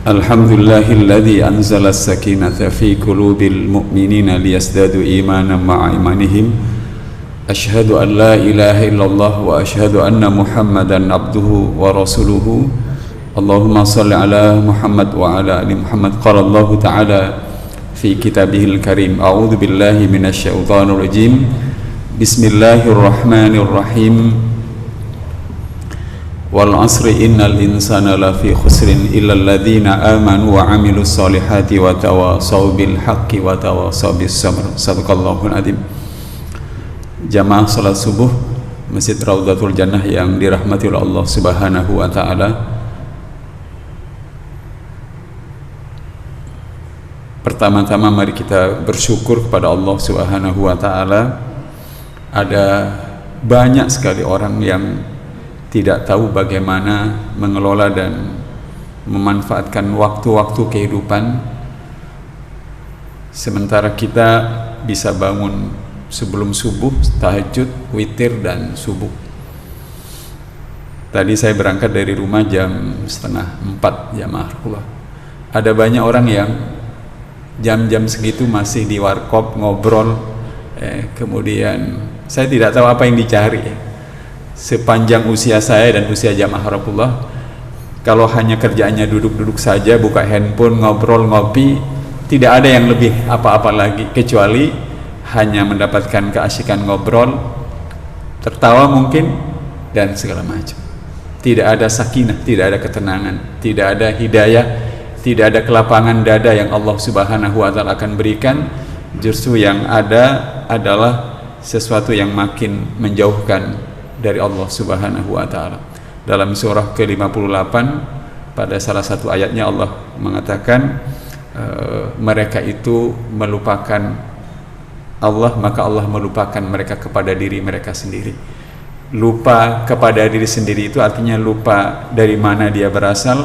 Alhamdulillahilladzi anzala as-sakinata fi qulubil mu'minina liyazdadu imanan ma'a imanihim. Asyhadu an la ilaha illallah wa asyhadu anna Muhammadan abduhu wa rasuluhu. Allahumma salli ala Muhammad wa ala ali Muhammad. Qala Allah ta'ala fi kitabihil karim. A'udzu billahi minasy syaithanir rajim. Bismillahirrahmanirrahim. Wal asri innal insana lafi khusrin illa alladhina amanu wa amilus solihati wa tawasaw bil haqqi wa tawasaw bis sabr. Sadaqallahul adzim. Jamaah salat subuh Masjid Raudhatul Jannah yang dirahmati oleh Allah Subhanahu wa taala. Pertama-tama mari kita bersyukur kepada Allah Subhanahu wa taala. Ada banyak sekali orang yang tidak tahu bagaimana mengelola dan memanfaatkan waktu-waktu kehidupan, sementara kita bisa bangun sebelum subuh, tahajud, witir, dan subuh. Tadi saya berangkat dari rumah jam 3:30 jamaah. Ada banyak orang yang jam-jam segitu masih di warkop ngobrol, kemudian saya tidak tahu apa yang dicari. Sepanjang usia saya dan usia jamaah Rasulullah, kalau hanya kerjaannya duduk-duduk saja, buka handphone, ngobrol, ngopi, tidak ada yang lebih apa-apa lagi kecuali hanya mendapatkan keasikan ngobrol, tertawa mungkin, dan segala macam. Tidak ada sakinah, tidak ada ketenangan, tidak ada hidayah, tidak ada kelapangan dada yang Allah Subhanahu wa taala akan berikan. Justru yang ada adalah sesuatu yang makin menjauhkan dari Allah Subhanahu wa taala. Dalam surah ke-58 pada salah satu ayatnya Allah mengatakan mereka itu melupakan Allah, maka Allah melupakan mereka kepada diri mereka sendiri. Lupa kepada diri sendiri itu artinya lupa dari mana dia berasal,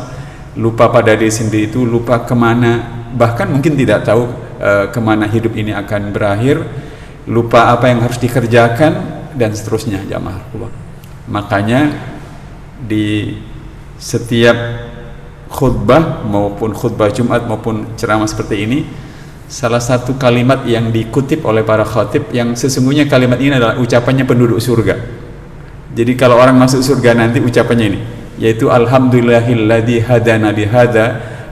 lupa pada diri sendiri itu lupa kemana, bahkan mungkin tidak tahu kemana hidup ini akan berakhir, lupa apa yang harus dikerjakan, dan seterusnya jamaah. Makanya di setiap khutbah maupun khutbah Jumat maupun ceramah seperti ini, salah satu kalimat yang dikutip oleh para khatib yang sesungguhnya kalimat ini adalah ucapannya penduduk surga. Jadi kalau orang masuk surga nanti ucapannya ini, yaitu alhamdulillahilladzi hadana li hadza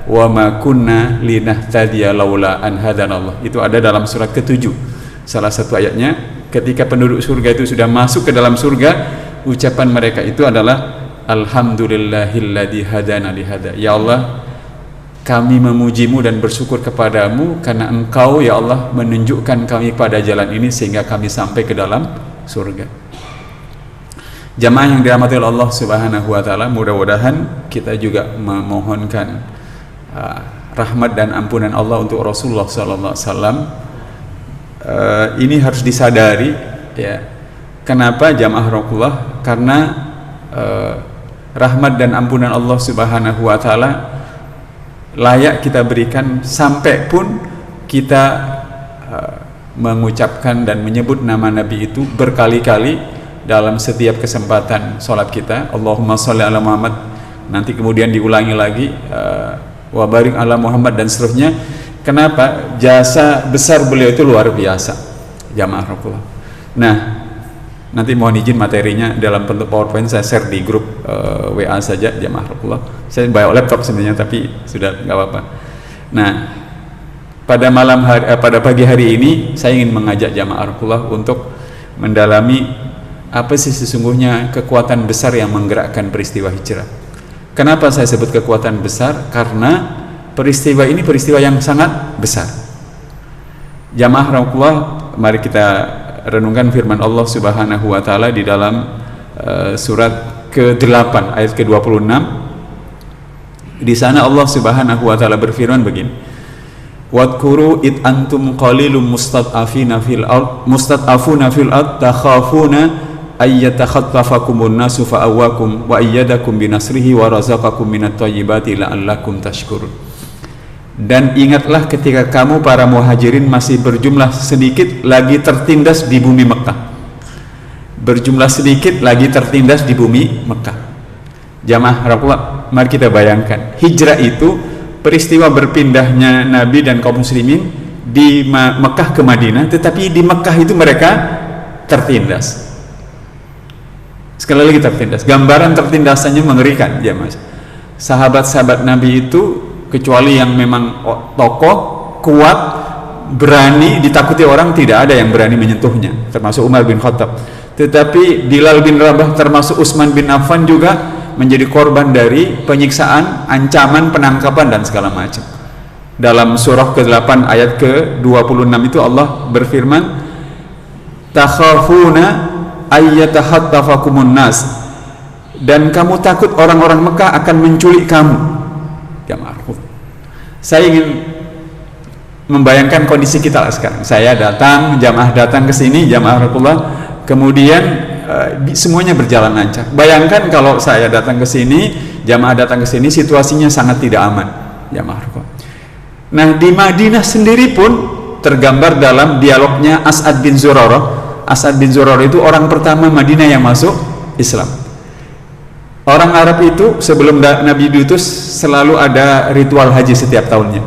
wa ma kunna linahtadiya laula an hadanallah. Itu ada dalam surat ke-7 salah satu ayatnya. Ketika penduduk surga itu sudah masuk ke dalam surga, ucapan mereka itu adalah alhamdulillahilladzi hadana li hadza. Ya Allah, kami memujimu dan bersyukur kepadamu karena Engkau ya Allah menunjukkan kami pada jalan ini sehingga kami sampai ke dalam surga. Jamaah yang dirahmati oleh Allah Subhanahu wa taala, mudah-mudahan kita juga memohonkan rahmat dan ampunan Allah untuk Rasulullah sallallahu alaihi wasallam. Ini harus disadari, ya. Kenapa jamaah Rasulullah? Karena rahmat dan ampunan Allah Subhanahu wa taala layak kita berikan sampai pun kita mengucapkan dan menyebut nama Nabi itu berkali-kali dalam setiap kesempatan sholat kita. Allahumma sholli ala Muhammad, nanti kemudian diulangi lagi wa barik ala Muhammad, dan seterusnya. Kenapa? Jasa besar beliau itu luar biasa, jamaah Rasulullah. Nah, nanti mohon izin materinya dalam bentuk PowerPoint saya share di grup WA saja, jamaah Rasulullah. Saya bawa laptop sebenarnya, tapi sudah nggak apa-apa. Nah, pada pagi hari ini saya ingin mengajak jamaah Rasulullah untuk mendalami apa sih sesungguhnya kekuatan besar yang menggerakkan peristiwa hijrah. Kenapa saya sebut kekuatan besar? Karena peristiwa ini peristiwa yang sangat besar. Jamaah Rasulullah, mari kita renungkan firman Allah Subhanahu wa taala di dalam surat ke-8 ayat ke-26. Di sana Allah Subhanahu wa taala berfirman begini. Wadhkuru id antum qalilum mustad'afuna fil ard takhafuna ayyatakhattafakumun nasu fa'awakum wa ayyadakum binasrihi wa razaqakum minat thayyibati la'allakum tashkurun. Dan ingatlah ketika kamu para muhajirin masih berjumlah sedikit lagi tertindas di bumi Mekah. Berjumlah sedikit lagi tertindas di bumi Mekah. Jamaah Rasulullah, mari kita bayangkan, hijrah itu peristiwa berpindahnya Nabi dan kaum muslimin di Mekah ke Madinah, tetapi di Mekah itu mereka tertindas. Sekali lagi tertindas. Gambaran tertindasannya mengerikan, ya Mas. Sahabat-sahabat Nabi itu kecuali yang memang tokoh kuat, berani, ditakuti orang, tidak ada yang berani menyentuhnya, termasuk Umar bin Khattab. Tetapi Bilal bin Rabah termasuk Utsman bin Affan juga menjadi korban dari penyiksaan, ancaman, penangkapan dan segala macam. Dalam surah ke-8 ayat ke-26 itu Allah berfirman, takhafuna ayyatahattafakumun nas, dan kamu takut orang-orang Mekah akan menculik kamu. Jamaah, saya ingin membayangkan kondisi kita sekarang. Saya datang, jamaah datang ke sini, jamaah Rasulullah, kemudian semuanya berjalan lancar. Bayangkan kalau saya datang ke sini, jamaah datang ke sini, situasinya sangat tidak aman, jamaah. Nah, di Madinah sendiri pun tergambar dalam dialognya As'ad bin Zurarah. As'ad bin Zurarah itu orang pertama Madinah yang masuk Islam. Orang Arab itu sebelum Nabi diutus selalu ada ritual haji setiap tahunnya.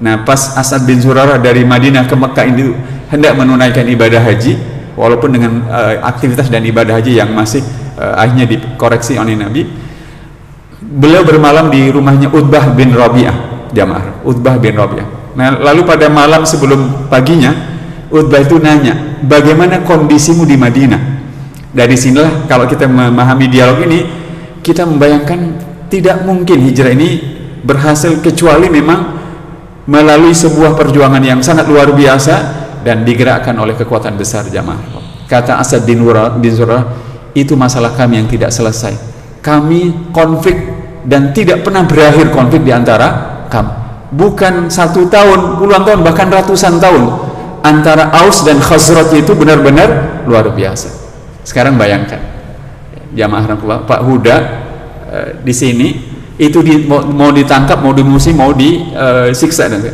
Nah, pas As'ad bin Zurarah dari Madinah ke Mekah ini hendak menunaikan ibadah haji, walaupun dengan aktivitas dan ibadah haji yang masih akhirnya dikoreksi oleh Nabi, beliau bermalam di rumahnya Utbah bin Rabi'ah, jamaah, Utbah bin Rabi'ah. Nah, lalu pada malam sebelum paginya, Utbah itu nanya, bagaimana kondisimu di Madinah? Dari sinilah kalau kita memahami dialog ini, kita membayangkan tidak mungkin hijrah ini berhasil kecuali memang melalui sebuah perjuangan yang sangat luar biasa dan digerakkan oleh kekuatan besar, jamaah. Kata As'ad bin Zurarah, itu masalah kami yang tidak selesai. Kami konflik dan tidak pernah berakhir konflik di antara kami. Bukan 1 tahun, puluhan tahun, bahkan ratusan tahun. Antara Aus dan Khazraj itu benar-benar luar biasa. Sekarang bayangkan, jamaah Rasulullah, Pak Huda di sini itu mau ditangkap, mau dimusim, mau disiksa dan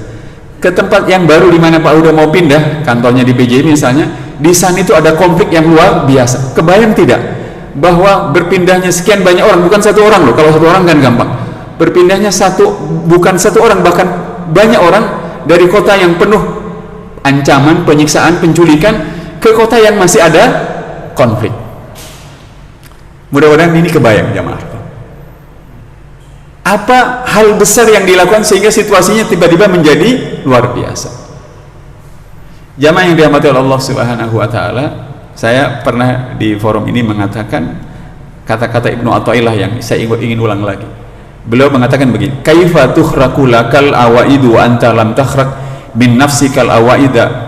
ke tempat yang baru di mana Pak Huda mau pindah, kantornya di BJ misalnya, di sana itu ada konflik yang luar biasa. Kebayang tidak bahwa berpindahnya sekian banyak orang, bukan 1 orang loh, kalau 1 orang kan gampang. Berpindahnya bukan 1 orang, bahkan banyak orang dari kota yang penuh ancaman, penyiksaan, penculikan ke kota yang masih ada konflik. Mudah-mudahan ini kebayang, jamaah. Apa hal besar yang dilakukan sehingga situasinya tiba-tiba menjadi luar biasa. Jamaah yang dirahmati oleh Allah Subhanahu wa taala, saya pernah di forum ini mengatakan kata-kata Ibnu Athaillah yang saya ingin ulang lagi. Beliau mengatakan begini, kaifa tukhraqu lakal awaidu wa anta lam takhraq min nafsikal awaida.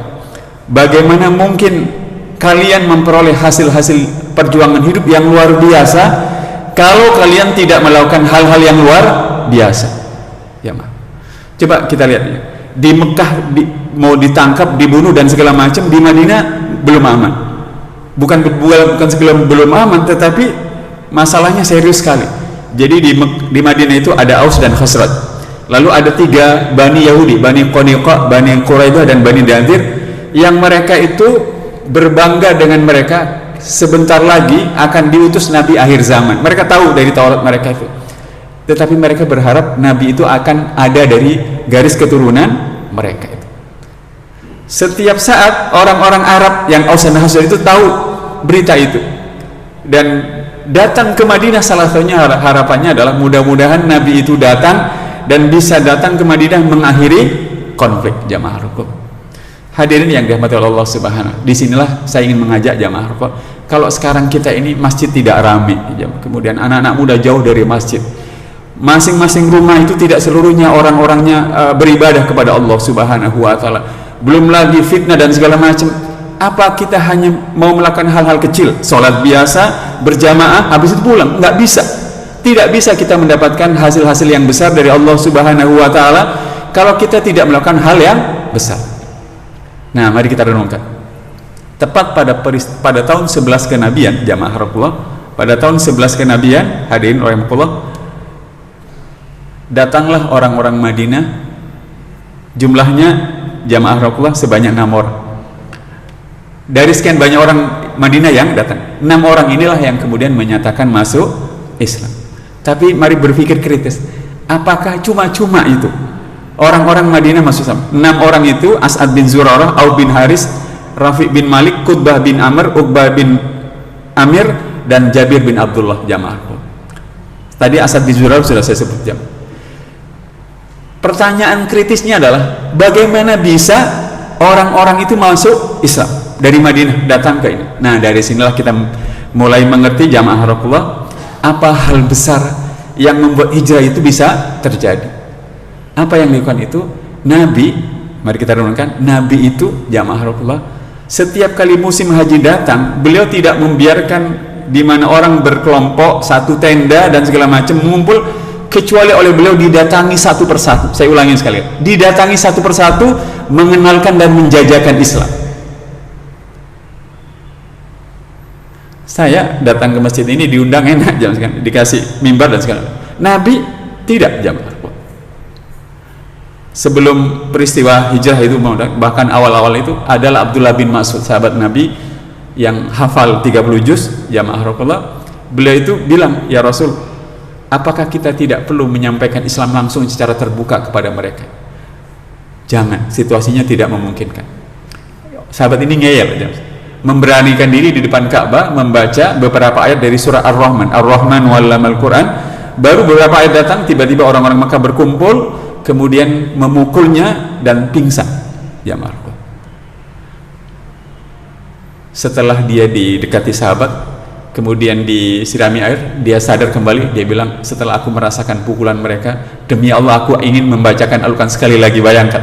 Bagaimana mungkin kalian memperoleh hasil-hasil perjuangan hidup yang luar biasa kalau kalian tidak melakukan hal-hal yang luar biasa. Ya, Ma. Coba kita lihat ya. Di Mekah mau ditangkap, dibunuh dan segala macam, di Madinah belum aman. Bukan sebelum belum aman, tetapi masalahnya serius sekali. Jadi di Madinah itu ada Aus dan Khazraj. Lalu ada 3 Bani Yahudi, Bani Qaniqah, Bani Quraidah dan Bani Nadir, yang mereka itu berbangga dengan mereka sebentar lagi akan diutus Nabi akhir zaman. Mereka tahu dari Taurat mereka itu, tetapi mereka berharap Nabi itu akan ada dari garis keturunan mereka itu. Setiap saat orang-orang Arab yang Aus dan Khazraj itu tahu berita itu dan datang ke Madinah. Salah satunya harapannya adalah mudah-mudahan Nabi itu datang dan bisa datang ke Madinah mengakhiri konflik, jamaah rukun. Hadirin yang dirahmati Allah Subhanahu, disinilah saya ingin mengajak jamaah rukun. Kalau sekarang kita ini masjid tidak ramai, kemudian anak-anak muda jauh dari masjid, masing-masing rumah itu tidak seluruhnya orang-orangnya beribadah kepada Allah Subhanahu wa taala, belum lagi fitnah dan segala macam. Apa kita hanya mau melakukan hal-hal kecil, sholat biasa berjamaah habis itu pulang? Nggak bisa. Tidak bisa kita mendapatkan hasil-hasil yang besar dari Allah Subhanahu wa taala kalau kita tidak melakukan hal yang besar. Nah, mari kita renungkan. Tepat pada tahun 11 kenabian, jamaah Rasulullah, pada tahun 11 kenabian, hadirin rahimakumullah, datanglah orang-orang Madinah, jumlahnya jamaah Rasulullah sebanyak 6 orang. Dari sekian banyak orang Madinah yang datang, 6 orang inilah yang kemudian menyatakan masuk Islam. Tapi mari berpikir kritis, apakah cuma-cuma itu? Orang-orang Madinah masuk Islam. 6 orang itu As'ad bin Zurarah, Auf bin Haris, Rafi' bin Malik, Qutbah bin Amr, Uqbah bin Amir, dan Jabir bin Abdullah. Jamaah. Tadi As'ad bin Zurarah sudah saya sebut jam. Pertanyaan kritisnya adalah bagaimana bisa orang-orang itu masuk Islam dari Madinah datang ke ini. Nah, dari sinilah kita mulai mengerti jamaah Rasulullah apa hal besar yang membuat hijrah itu bisa terjadi. Apa yang dilakukan itu? Nabi, mari kita renungkan, Nabi itu jamaah Rasulullah setiap kali musim haji datang, beliau tidak membiarkan di mana orang berkelompok satu tenda dan segala macam mengumpul, kecuali oleh beliau didatangi satu persatu. Saya ulangi sekali, didatangi satu persatu, mengenalkan dan menjajakan Islam. Saya datang ke masjid ini diundang enak jam sekarang, dikasih mimbar dan segala. Nabi tidak jamaah. Sebelum peristiwa hijrah itu, bahkan awal-awal itu adalah Abdullah bin Mas'ud, sahabat Nabi yang hafal 30 juz jamaah Rasulullah. Beliau itu bilang, ya Rasul, apakah kita tidak perlu menyampaikan Islam langsung secara terbuka kepada mereka? Jangan, situasinya tidak memungkinkan. Sahabat ini ngeyel, memberanikan diri di depan Ka'bah membaca beberapa ayat dari surah Ar-Rahman. Ar-Rahman wa'allamal Quran. Baru beberapa ayat datang, tiba-tiba orang-orang Makkah berkumpul, kemudian memukulnya dan pingsan. Ya Marco. Setelah dia didekati sahabat, kemudian disirami air, dia sadar kembali. Dia bilang, setelah aku merasakan pukulan mereka, demi Allah aku ingin membacakan Al-Quran sekali lagi. Bayangkan,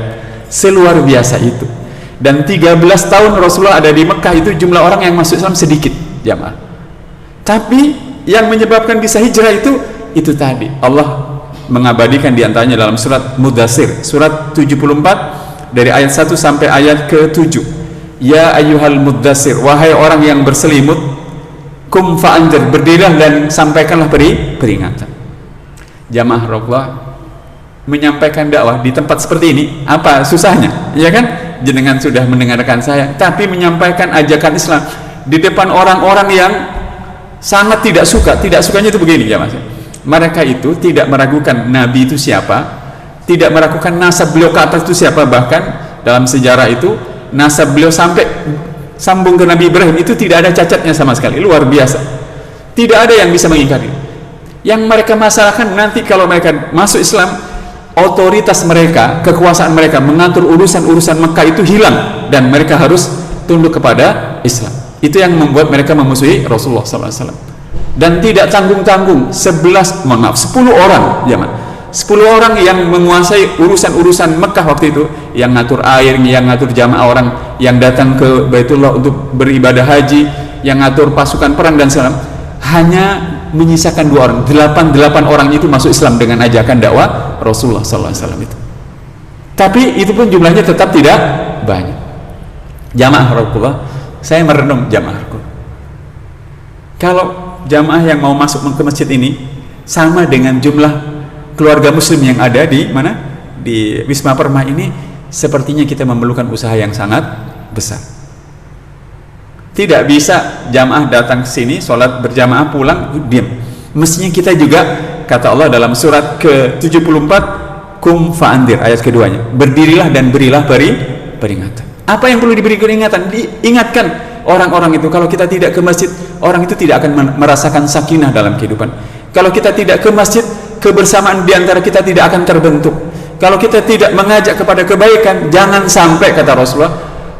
seluar biasa itu. Dan 13 tahun Rasulullah ada di Mekah, itu jumlah orang yang masuk Islam sedikit, jamaah. Tapi yang menyebabkan bisa hijrah itu tadi Allah mengabadikan diantaranya dalam surat Mudaththir, surat 74 dari ayat 1 sampai ayat ke-7. Ya ayyuhal mudaththir, wahai orang yang berselimut, kum fa'anzir, berdirilah dan sampaikanlah peringatan. Jamaah Rasulullah menyampaikan dakwah di tempat seperti ini, apa susahnya? Ya kan? Jenengan sudah mendengarkan saya, tapi menyampaikan ajakan Islam di depan orang-orang yang sangat tidak suka. Tidak sukanya itu begini, ya Mas. Mereka itu tidak meragukan Nabi itu siapa, tidak meragukan nasab beliau ke atas itu siapa. Bahkan dalam sejarah itu nasab beliau sampai sambung ke Nabi Ibrahim itu tidak ada cacatnya sama sekali, luar biasa. Tidak ada yang bisa mengingkari. Yang mereka masalahkan nanti kalau mereka masuk Islam, otoritas mereka, kekuasaan mereka mengatur urusan-urusan Mekah itu hilang dan mereka harus tunduk kepada Islam. Itu yang membuat mereka memusuhi Rasulullah SAW. Dan tidak tanggung-tanggung 10 orang zaman, 10 orang yang menguasai urusan-urusan Mekah waktu itu, yang ngatur air, yang ngatur jamaah orang yang datang ke Baitullah untuk beribadah haji, yang ngatur pasukan perang dan segala, hanya menyisakan 2 orang. 8 orang itu masuk Islam dengan ajakan dakwah Rasulullah SAW itu. Tapi itu pun jumlahnya tetap tidak banyak. Jamaah Rasulullah, saya merenung jamaah Rasulullah. Kalau jamaah yang mau masuk ke masjid ini sama dengan jumlah keluarga muslim yang ada di mana? Di Wisma Permai ini, sepertinya kita memerlukan usaha yang sangat besar. Tidak bisa jamaah datang ke sini, sholat berjamaah, pulang, diam. Mestinya kita juga, kata Allah dalam surat ke-74, kum fa'andir, ayat keduanya, berdirilah dan berilah peringatan. Apa yang perlu diberi peringatan? Diingatkan orang-orang itu. Kalau kita tidak ke masjid, orang itu tidak akan merasakan sakinah dalam kehidupan. Kalau kita tidak ke masjid, kebersamaan diantara kita tidak akan terbentuk. Kalau kita tidak mengajak kepada kebaikan, jangan sampai, kata Rasulullah,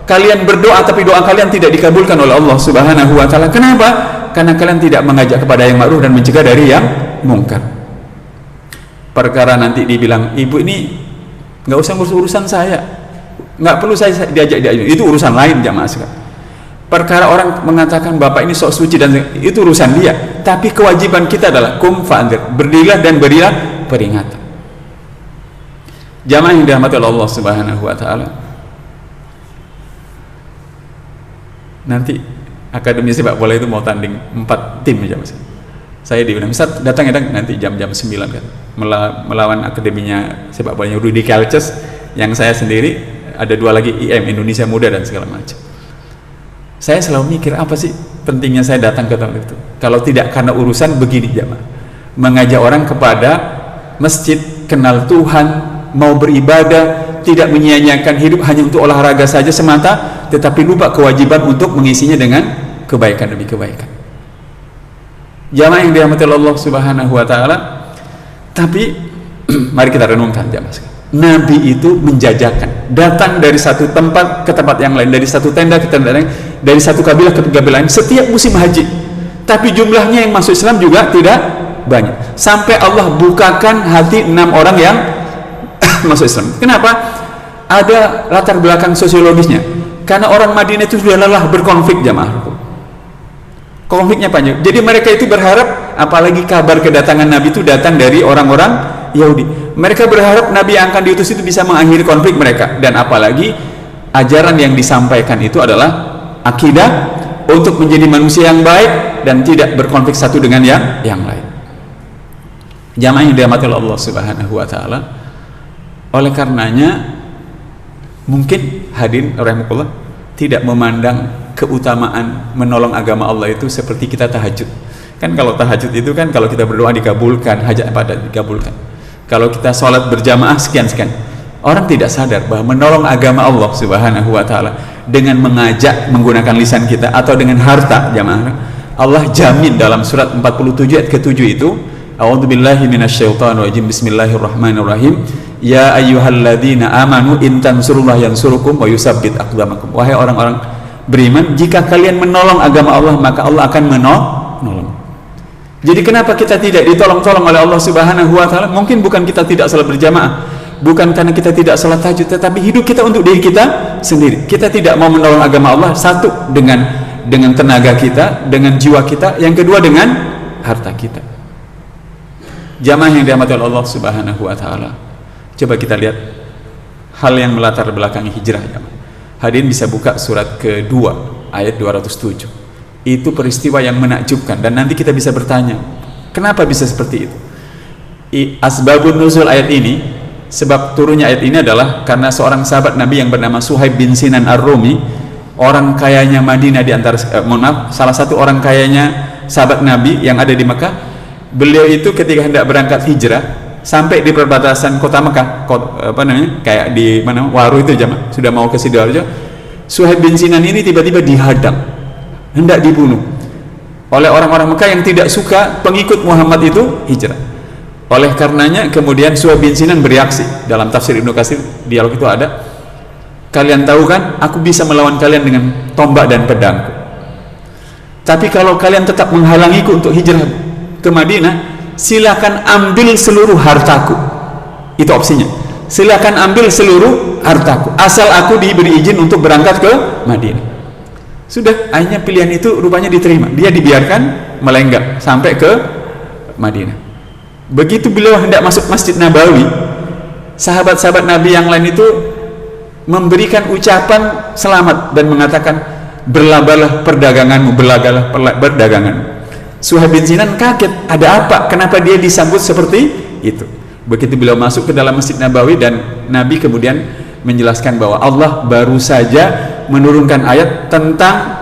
kalian berdoa tapi doa kalian tidak dikabulkan oleh Allah Subhanahu wa Ta'ala. Kenapa? Karena kalian tidak mengajak kepada yang ma'ruf dan mencegah dari yang mungkar. Perkara nanti dibilang, ibu ini nggak usah ngurus urusan saya, nggak perlu saya diajak, itu urusan lain jamaah sekalian. Perkara orang mengatakan bapak ini sok suci dan itu urusan dia, tapi kewajiban kita adalah kum fa'anzir, berdirilah dan berilah peringatan. Jamaah yang dirahmati oleh Allah Subhanahu wa Ta'ala, nanti akademi sepak bola itu mau tanding 4 tim aja Mas. Saya diundang, Ustaz datang nanti jam-jam 9 kan, melawan akademinya sepak bolanya Rudi Kelces, yang saya sendiri, ada 2 lagi IM Indonesia Muda dan segala macam. Saya selalu mikir, apa sih pentingnya saya datang ke tempat itu kalau tidak karena urusan begini jamaah, mengajak orang kepada masjid, kenal Tuhan, mau beribadah, tidak menyia-nyiakan hidup hanya untuk olahraga saja semata, tetapi lupa kewajiban untuk mengisinya dengan kebaikan demi kebaikan. Jamaah yang dirahmati Allah Subhanahu wa taala, tapi mari kita renungkan jamaah. Nabi itu menjajakan, datang dari satu tempat ke tempat yang lain, dari satu tenda ke tenda lain, dari satu kabilah ke kabilah lain setiap musim haji. Tapi jumlahnya yang masuk Islam juga tidak banyak. Sampai Allah bukakan hati 6 orang yang masuk Islam. Kenapa? Ada latar belakang sosiologisnya. Karena orang Madinah itu sudah lelah berkonflik jamaah. Konfliknya panjang. Jadi mereka itu berharap, apalagi kabar kedatangan Nabi itu datang dari orang-orang Yahudi. Mereka berharap Nabi yang akan diutus itu bisa mengakhiri konflik mereka. Dan apalagi ajaran yang disampaikan itu adalah akidah untuk menjadi manusia yang baik dan tidak berkonflik satu dengan yang lain. Jamaah yang dirahmati Allah Subhanahu wa taala, oleh karenanya mungkin hadirin rahimakumullah tidak memandang keutamaan menolong agama Allah itu seperti kita tahajud. Kan kalau tahajud itu kan kalau kita berdoa dikabulkan, hajat pada dikabulkan. Kalau kita sholat berjamaah sekian-sekian, orang tidak sadar bahwa menolong agama Allah Subhanahu wa taala dengan mengajak menggunakan lisan kita atau dengan harta jamaah, Allah jamin dalam surat 47 ayat ke-7 itu, a'udzubillahi minasyaitonir rajim, bismillahirrahmanirrahim, ya ayyuhalladzina amanu in tansurullaha yansurukum wa yusabbit aqdamakum. Wahai orang-orang beriman, jika kalian menolong agama Allah maka Allah akan menolong. Jadi kenapa kita tidak ditolong-tolong oleh Allah Subhanahu wa taala? Mungkin bukan kita tidak salat berjamaah, bukan karena kita tidak salat tahajud, tetapi hidup kita untuk diri kita sendiri. Kita tidak mau menolong agama Allah, satu dengan tenaga kita, dengan jiwa kita, yang kedua dengan harta kita. Jamaah yang dirahmati Allah Subhanahu wa taala, coba kita lihat hal yang melatar belakangi hijrah jamaah. Hadirin bisa buka surat kedua ayat 207. Itu peristiwa yang menakjubkan, dan nanti kita bisa bertanya kenapa bisa seperti itu. Asbabun nuzul ayat ini, sebab turunnya ayat ini adalah karena seorang sahabat Nabi yang bernama Suhaib bin Sinan Ar-Rumi, orang kayanya Madinah di antara salah satu orang kayanya sahabat Nabi yang ada di Mekah. Beliau itu ketika hendak berangkat hijrah sampai di perbatasan kota Mekah, kayak di mana Waru itu jamaah, sudah mau ke Sidoarjo, Suhaib bin Sinan ini tiba-tiba dihadang, hendak dibunuh oleh orang-orang Mekah yang tidak suka pengikut Muhammad itu hijrah. Oleh karenanya kemudian Suhaib bin Sinan bereaksi. Dalam tafsir Ibnu Katsir dialog itu ada, kalian tahu kan aku bisa melawan kalian dengan tombak dan pedangku, tapi kalau kalian tetap menghalangiku untuk hijrah ke Madinah, silakan ambil seluruh hartaku. Itu opsinya, silakan ambil seluruh hartaku asal aku diberi izin untuk berangkat ke Madinah. Sudah, akhirnya pilihan itu rupanya diterima. Dia dibiarkan melenggang sampai ke Madinah. Begitu beliau hendak masuk Masjid Nabawi, sahabat-sahabat Nabi yang lain itu memberikan ucapan selamat dan mengatakan, berlabalah perdaganganmu, berlagalah perdaganganmu. Suhaib bin Sinan kaget, ada apa? Kenapa dia disambut seperti itu? Begitu beliau masuk ke dalam Masjid Nabawi, dan Nabi kemudian menjelaskan bahwa Allah baru saja menurunkan ayat tentang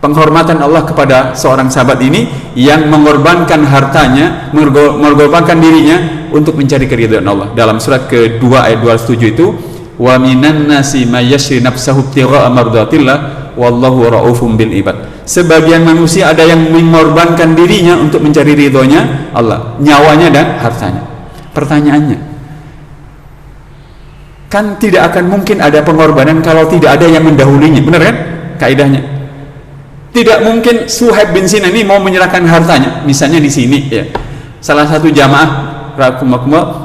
penghormatan Allah kepada seorang sahabat ini yang mengorbankan hartanya, mengorbankan dirinya untuk mencari keridhaan Allah. Dalam surat kedua ayat 207 itu, wa minan nasi may yashri nafsahu ibtigha'a mardatillah wallahu raufum bil ibad. Sebagian manusia ada yang mengorbankan dirinya untuk mencari ridhonya Allah, nyawanya dan hartanya. Pertanyaannya, kan tidak akan mungkin ada pengorbanan kalau tidak ada yang mendahulunya, benar kan kaidahnya? Tidak mungkin Suhaib bin Sinan ini mau menyerahkan hartanya. Misalnya di sini ya, salah satu jamaah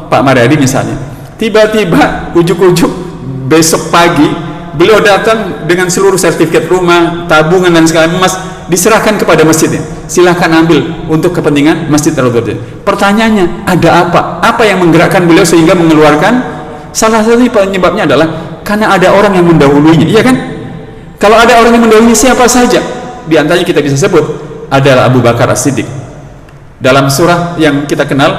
Pak Maryadi misalnya, tiba-tiba ujuk-ujuk besok pagi beliau datang dengan seluruh sertifikat rumah, tabungan dan segala emas, diserahkan kepada masjidnya, silahkan ambil untuk kepentingan Masjid Ar-Raudhah. Pertanyaannya, ada apa? Apa yang menggerakkan beliau sehingga mengeluarkan? Salah satu penyebabnya adalah karena ada orang yang mendahulunya, iya kan? Kalau ada orang yang mendahului, siapa saja? Di antaranya kita bisa sebut adalah Abu Bakar As-Siddiq. Dalam surah yang kita kenal,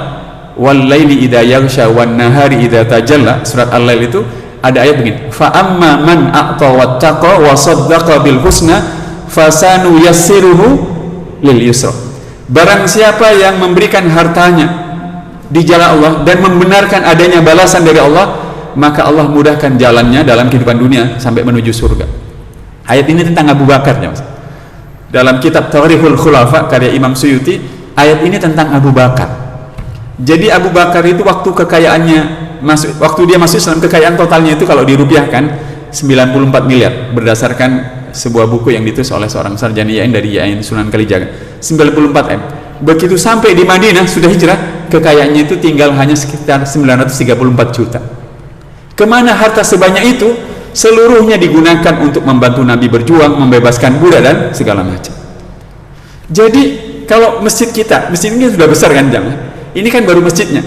wal laili idza yaghsha wan nahari idza tajalla, surat Al-Lail itu ada ayat begini, fa amma man a'ta wattaqa wa saddaqa bil husna fasanu yassiruhu lil yusra. Barang siapa yang memberikan hartanya di jalan Allah dan membenarkan adanya balasan dari Allah, maka Allah mudahkan jalannya dalam kehidupan dunia sampai menuju surga. Ayat ini tentang Abu Bakar ya Mas. Dalam kitab Tarikhul Khulafa karya Imam Suyuti, ayat ini tentang Abu Bakar. Jadi Abu Bakar itu waktu kekayaannya waktu dia masuk Islam, kekayaan totalnya itu kalau dirupiahkan 94 miliar berdasarkan sebuah buku yang ditulis oleh seorang sarjana Yain dari Yain Sunan Kalijaga. 94 M. Begitu sampai di Madinah sudah hijrah, kekayaannya itu tinggal hanya sekitar 934 juta. Kemana harta sebanyak itu? Seluruhnya digunakan untuk membantu Nabi berjuang, membebaskan budak dan segala macam. Jadi kalau masjid ini sudah besar kan jamaah, ini kan baru masjidnya,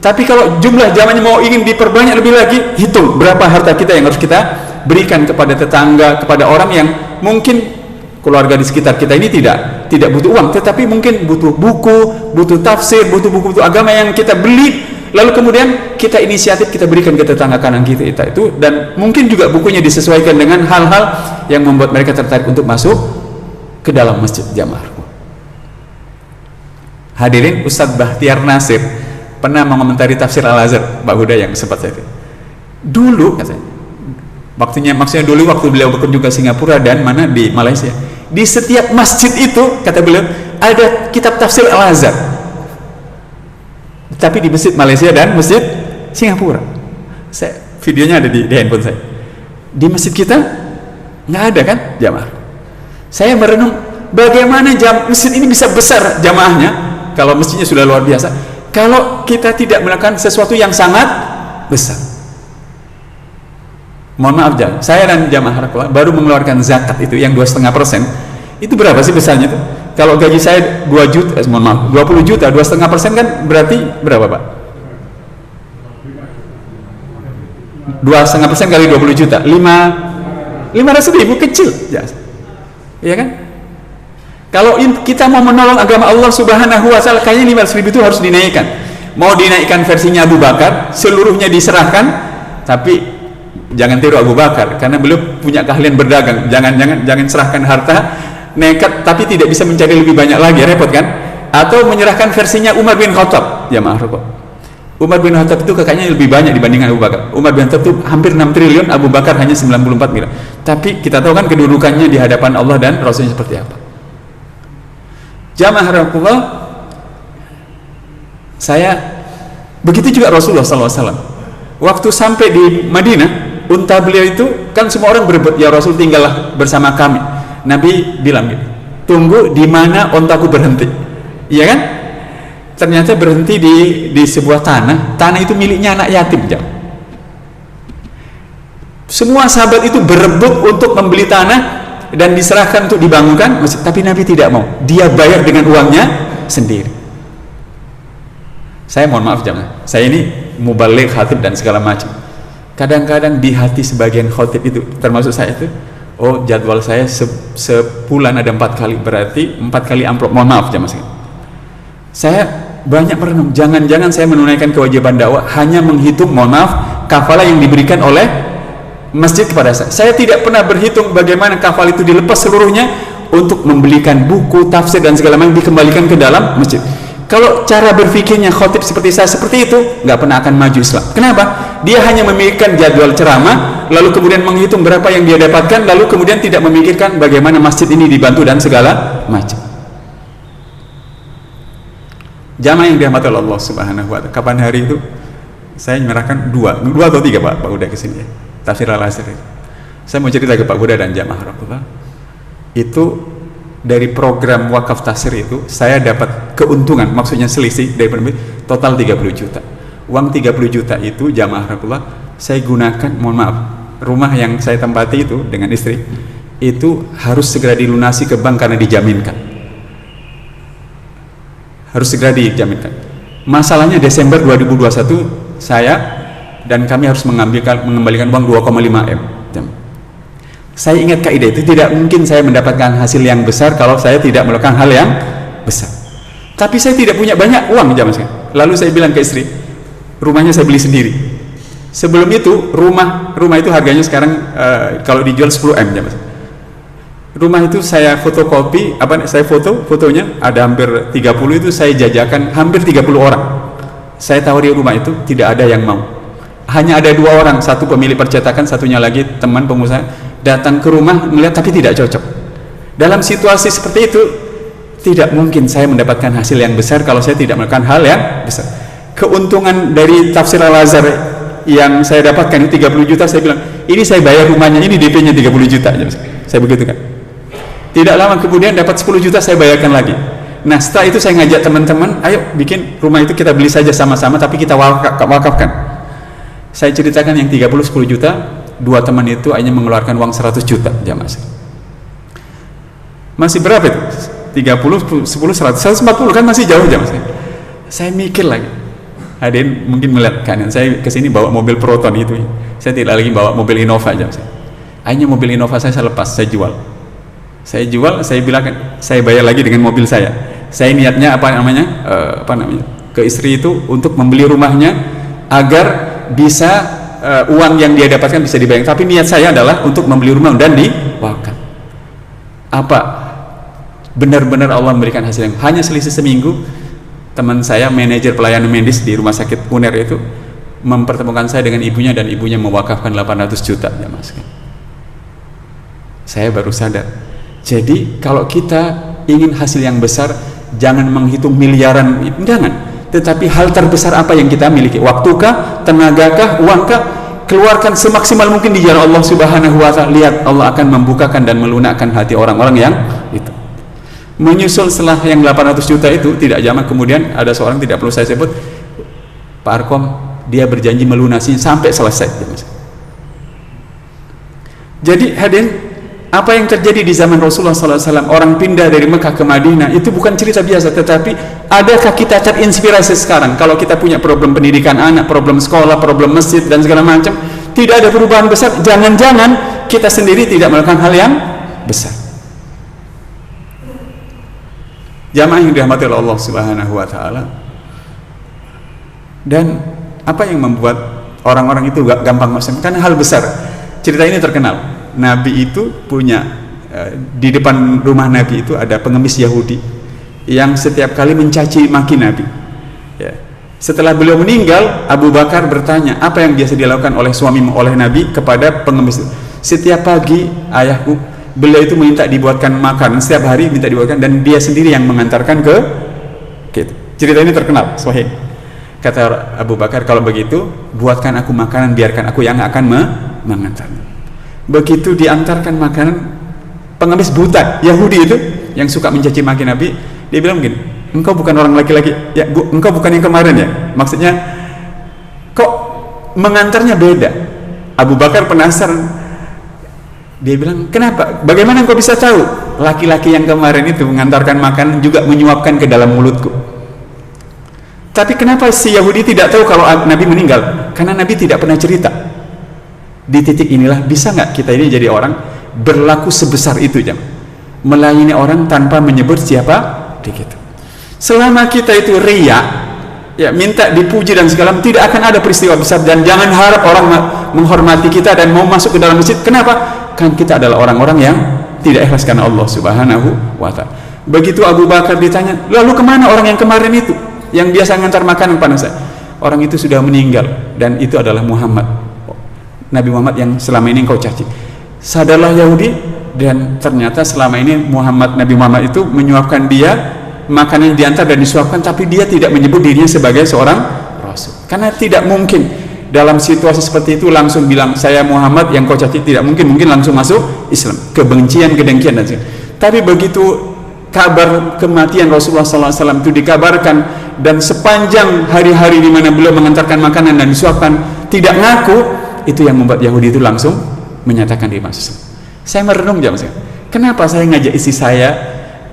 tapi kalau jumlah jamaahnya mau ingin diperbanyak lebih lagi, hitung berapa harta kita yang harus kita berikan kepada tetangga, kepada orang yang mungkin keluarga di sekitar kita ini tidak butuh uang, tetapi mungkin butuh buku, butuh tafsir, butuh buku agama yang kita beli, lalu kemudian kita inisiatif, kita berikan ke tetangga kanan kita itu, dan mungkin juga bukunya disesuaikan dengan hal-hal yang membuat mereka tertarik untuk masuk ke dalam masjid jamaah. Hadirin, Ustadz Bahtiar Nasir pernah mengomentari tafsir Al-Azhar Pak Huda yang sempat saya dulu katanya, maksudnya dulu waktu beliau bekerja ke Singapura dan mana di Malaysia, di setiap masjid itu kata beliau ada kitab tafsir Al-Azhar, tapi di masjid Malaysia dan masjid Singapura. Videonya ada di handphone saya. Di masjid kita nggak ada kan jamaah. Saya merenung bagaimana masjid ini bisa besar jamaahnya kalau masjidnya sudah luar biasa, kalau kita tidak melakukan sesuatu yang sangat besar. Mohon maaf jamaah, saya dan jamaah Harakullah baru mengeluarkan zakat itu yang 2,5%. Itu berapa sih besarnya itu? Kalau gaji saya 2 juta, mohon maaf, 20 juta, 2,5% kan berarti berapa Pak? 2,5% kali 20 juta, 500 ribu, kecil ya. Iya kan? Kalau kita mau menolong agama Allah Subhanahu wa Ta'ala, kayaknya 500 ribu itu harus dinaikkan. Mau dinaikkan versinya Abu Bakar, seluruhnya diserahkan, tapi jangan tiru Abu Bakar karena beliau punya keahlian berdagang. Jangan serahkan harta nekat tapi tidak bisa mencari lebih banyak lagi, repot kan? Atau menyerahkan versinya Umar bin Khattab. Ya maaf kok. Umar bin Khattab itu kekayaan lebih banyak dibandingkan Abu Bakar. Umar bin Khattab itu hampir 6 triliun, Abu Bakar hanya 94 miliar. Tapi kita tahu kan kedudukannya di hadapan Allah dan Rasulnya seperti apa. Jamaah Rasulullah, saya begitu juga Rasulullah SAW. Waktu sampai di Madinah, unta beliau itu kan semua orang berebut, ya Rasul tinggallah bersama kami. Nabi bilang gini, tunggu di mana ontaku berhenti. Iya kan? Ternyata berhenti di sebuah tanah itu miliknya anak yatim. Semua sahabat itu berebut untuk membeli tanah dan diserahkan untuk dibangunkan masjid, tapi Nabi tidak mau. Dia bayar dengan uangnya sendiri. Saya mohon maaf jamaah, saya ini mubaligh, khatib dan segala macam. Kadang-kadang di hati sebagian khatib itu, termasuk saya itu, oh jadwal saya sebulan ada 4 kali, berarti 4 kali amplop. Mohon maaf jamaah. Saya banyak merenung, jangan-jangan saya menunaikan kewajiban dakwah hanya menghitung, mohon maaf, kafalah yang diberikan oleh masjid kepada saya. Saya tidak pernah berhitung bagaimana kafal itu dilepas seluruhnya untuk membelikan buku, tafsir dan segala macam dikembalikan ke dalam masjid. Kalau cara berpikirnya khatib seperti saya seperti itu, nggak pernah akan maju Islam. Kenapa? Dia hanya memikirkan jadwal ceramah, lalu kemudian menghitung berapa yang dia dapatkan, lalu kemudian tidak memikirkan bagaimana masjid ini dibantu dan segala macam. Jamaah yang dirahmati Allah Subhanahu wa Ta'ala, kapan hari itu saya menyerahkan 2 atau 3 Pak udah kesini ya, tafsir Al-Azhar. Saya mau cerita ke Pak Huda dan jamaah Rasulullah, itu dari program wakaf tafsir itu saya dapat keuntungan, maksudnya selisih dari penerbit total 30 juta. Uang 30 juta itu jamaah Rasulullah saya gunakan, mohon maaf, rumah yang saya tempati itu dengan istri itu harus segera dilunasi ke bank karena dijaminkan, harus segera dijaminkan. Masalahnya Desember 2021 saya dan kami harus mengembalikan uang 2,5 M. Saya ingat kaidah itu, tidak mungkin saya mendapatkan hasil yang besar kalau saya tidak melakukan hal yang besar. Tapi saya tidak punya banyak uang jamaah sekalian. Lalu saya bilang ke istri, rumahnya saya beli sendiri. Sebelum itu rumah itu harganya sekarang kalau dijual 10 M jamaah. Rumah itu saya fotokopi, fotonya ada hampir 30, itu saya jajakan hampir 30 orang. Saya tawari rumah itu, tidak ada yang mau. Hanya ada 2 orang, satu pemilik percetakan, satunya lagi teman pengusaha, datang ke rumah melihat tapi tidak cocok. Dalam situasi seperti itu, tidak mungkin saya mendapatkan hasil yang besar kalau saya tidak melakukan hal yang besar. Keuntungan dari tafsir Al-Azhar yang saya dapatkan itu 30 juta, saya bilang, ini saya bayar rumahnya, ini DP-nya 30 juta. Saya begitu kan. Tidak lama kemudian dapat 10 juta, saya bayarkan lagi. Nah, setelah itu saya ngajak teman-teman, ayo bikin rumah itu kita beli saja sama-sama, tapi kita wakafkan. Saya ceritakan yang 30 10 juta, 2 teman itu hanya mengeluarkan uang 100 juta jamaah. Masih berapa itu? 30, 10, 100, 140 kan masih jauh jamaah. Saya mikir lagi. Hadirin mungkin melihat kanan, saya kesini bawa mobil Proton itu. Saya tidak lagi bawa mobil Innova jamaah. Hanya mobil Innova saya lepas, saya jual. Saya bilang saya bayar lagi dengan mobil saya. Saya niatnya apa namanya ke istri itu untuk membeli rumahnya agar bisa uang yang dia dapatkan bisa dibayar. Tapi niat saya adalah untuk membeli rumah dan diwakafkan. Apa benar-benar Allah memberikan hasil yang hanya selisih seminggu? Teman saya manajer pelayanan medis di rumah sakit UNER itu mempertemukan saya dengan ibunya dan ibunya mewakafkan 800 juta ya Mas. Saya baru sadar. Jadi kalau kita ingin hasil yang besar, jangan menghitung miliaran, jangan. Tetapi hal terbesar apa yang kita miliki? Waktukah, tenagakah, uangkah? Keluarkan semaksimal mungkin di jalan Allah Subhanahu wa ta'ala. Lihat Allah akan membukakan dan melunakkan hati orang-orang yang itu. Menyusul setelah yang 800 juta itu tidak lama kemudian ada seorang, tidak perlu saya sebut, Pak Arkom, dia berjanji melunasi sampai selesai. Jadi hadirin, apa yang terjadi di zaman Rasulullah SAW, orang pindah dari Mekah ke Madinah, itu bukan cerita biasa. Tetapi adakah kita terinspirasi sekarang? Kalau kita punya problem pendidikan anak, problem sekolah, problem masjid dan segala macam, tidak ada perubahan besar, jangan-jangan kita sendiri tidak melakukan hal yang besar. Jamaah yang dirahmati oleh Allah Subhanahu wa ta'ala. Dan apa yang membuat orang-orang itu gampang masuk? Karena hal besar. Cerita ini terkenal. Nabi itu punya di depan rumah Nabi itu ada pengemis Yahudi yang setiap kali mencaci maki Nabi. Ya. Setelah beliau meninggal, Abu Bakar bertanya apa yang biasa dilakukan oleh Nabi kepada pengemis itu. Setiap pagi ayahku, beliau itu minta dibuatkan makanan, setiap hari minta dibuatkan, dan dia sendiri yang mengantarkan ke gitu. Cerita ini terkenal, sahih. Kata Abu Bakar, kalau begitu buatkan aku makanan, biarkan aku yang akan mengantarnya. Begitu diantarkan makanan, pengemis buta Yahudi itu yang suka mencaci maki Nabi, dia bilang begini, engkau bukan orang laki-laki ya, engkau bukan yang kemarin ya, maksudnya kok mengantarnya beda. Abu Bakar penasaran, dia bilang, kenapa, bagaimana engkau bisa tahu laki-laki yang kemarin itu mengantarkan makanan juga menyuapkan ke dalam mulutku? Tapi kenapa si Yahudi tidak tahu kalau Nabi meninggal? Karena Nabi tidak pernah cerita. Di titik inilah bisa nggak kita ini jadi orang berlaku sebesar itu, jam melayani orang tanpa menyebut siapa begitu. Selama kita itu riya, ya minta dipuji dan segala, tidak akan ada peristiwa besar. Dan jangan harap orang menghormati kita dan mau masuk ke dalam masjid. Kenapa? Kan kita adalah orang-orang yang tidak ikhlas karena Allah Subhanahu wa ta'ala. Begitu Abu Bakar ditanya, lalu kemana orang yang kemarin itu yang biasa ngantar makanan pada saya? Orang itu sudah meninggal, dan itu adalah Muhammad, Nabi Muhammad yang selama ini engkau caci. Sadarlah Yahudi, dan ternyata selama ini Nabi Muhammad itu menyuapkan dia, makanan diantar dan disuapkan, tapi dia tidak menyebut dirinya sebagai seorang Rasul. Karena tidak mungkin dalam situasi seperti itu langsung bilang saya Muhammad yang kau caci, tidak mungkin langsung masuk Islam. Kebencian, kedengkian dan sebagainya. Tapi begitu kabar kematian Rasulullah SAW itu dikabarkan, dan sepanjang hari-hari di mana beliau mengantarkan makanan dan disuapkan tidak ngaku, itu yang membuat Yahudi itu langsung menyatakan diri masuk Islam. Saya merenung jam saya, kenapa saya ngajak istri saya,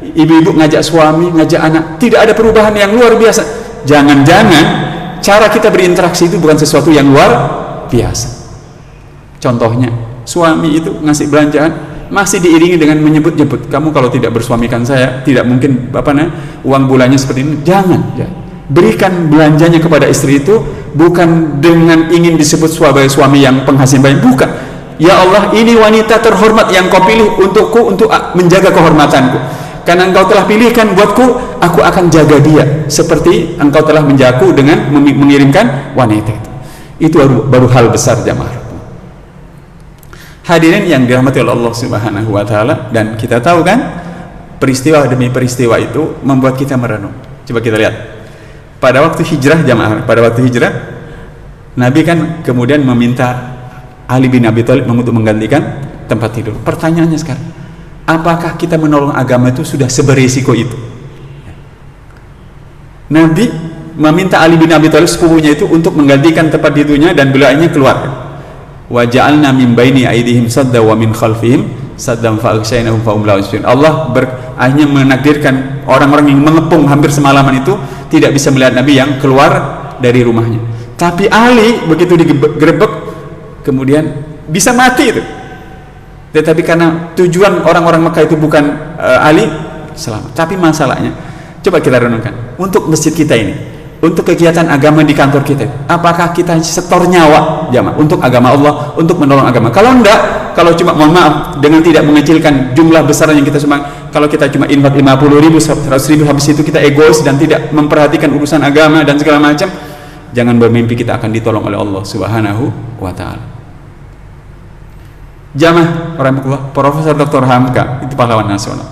ibu-ibu ngajak suami, ngajak anak, tidak ada perubahan yang luar biasa? Jangan-jangan cara kita berinteraksi itu bukan sesuatu yang luar biasa. Contohnya, suami itu ngasih belanjaan masih diiringi dengan menyebut-nyebut, kamu kalau tidak bersuamikan saya tidak mungkin uang bulannya seperti ini. Jangan. Berikan belanjanya kepada istri itu bukan dengan ingin disebut sebagai suami yang penghasil banyak, bukan. Ya Allah, ini wanita terhormat yang kau pilih untukku untuk menjaga kehormatanku. karena engkau telah pilihkan buatku, aku akan jaga dia seperti engkau telah menjagaku dengan mengirimkan wanita itu. Itu baru hal besar jamaah. Hadirin yang dirahmati oleh Allah Subhanahu wa taala, dan kita tahu kan peristiwa demi peristiwa itu membuat kita merenung. Coba kita lihat. Pada waktu hijrah jamaah, pada waktu hijrah Nabi kan kemudian meminta Ali bin Abi Thalib untuk menggantikan tempat tidur. Pertanyaannya sekarang, apakah kita menolong agama itu sudah seberisiko itu? Nabi meminta Ali bin Abi Thalib sepupunya itu untuk menggantikan tempat tidurnya, dan beliau akhirnya keluar. Wa ja'alna min baini aydihim sadda wa min khalfihim saddam fa aghshaynahum fa hum la yubsirun. Allah akhirnya menakdirkan orang-orang yang mengepung hampir semalaman itu tidak bisa melihat Nabi yang keluar dari rumahnya. Tapi Ali begitu digerebek kemudian bisa mati itu. Tetapi karena tujuan orang-orang Mekah itu bukan Ali, selamat. Tapi masalahnya, coba kita renungkan, untuk masjid kita ini, untuk kegiatan agama di kantor kita, apakah kita setor nyawa jamaah untuk agama Allah, untuk menolong agama? Kalau enggak, kalau cuma, mohon maaf, dengan tidak mengecilkan jumlah besar yang kita sumbang, kalau kita cuma infak 50.000, 100.000, habis itu kita egois dan tidak memperhatikan urusan agama dan segala macam, jangan bermimpi kita akan ditolong oleh Allah Subhanahu wa ta'ala. Jamaah rahimahullah, Profesor Dr. Hamka itu pahlawan nasional.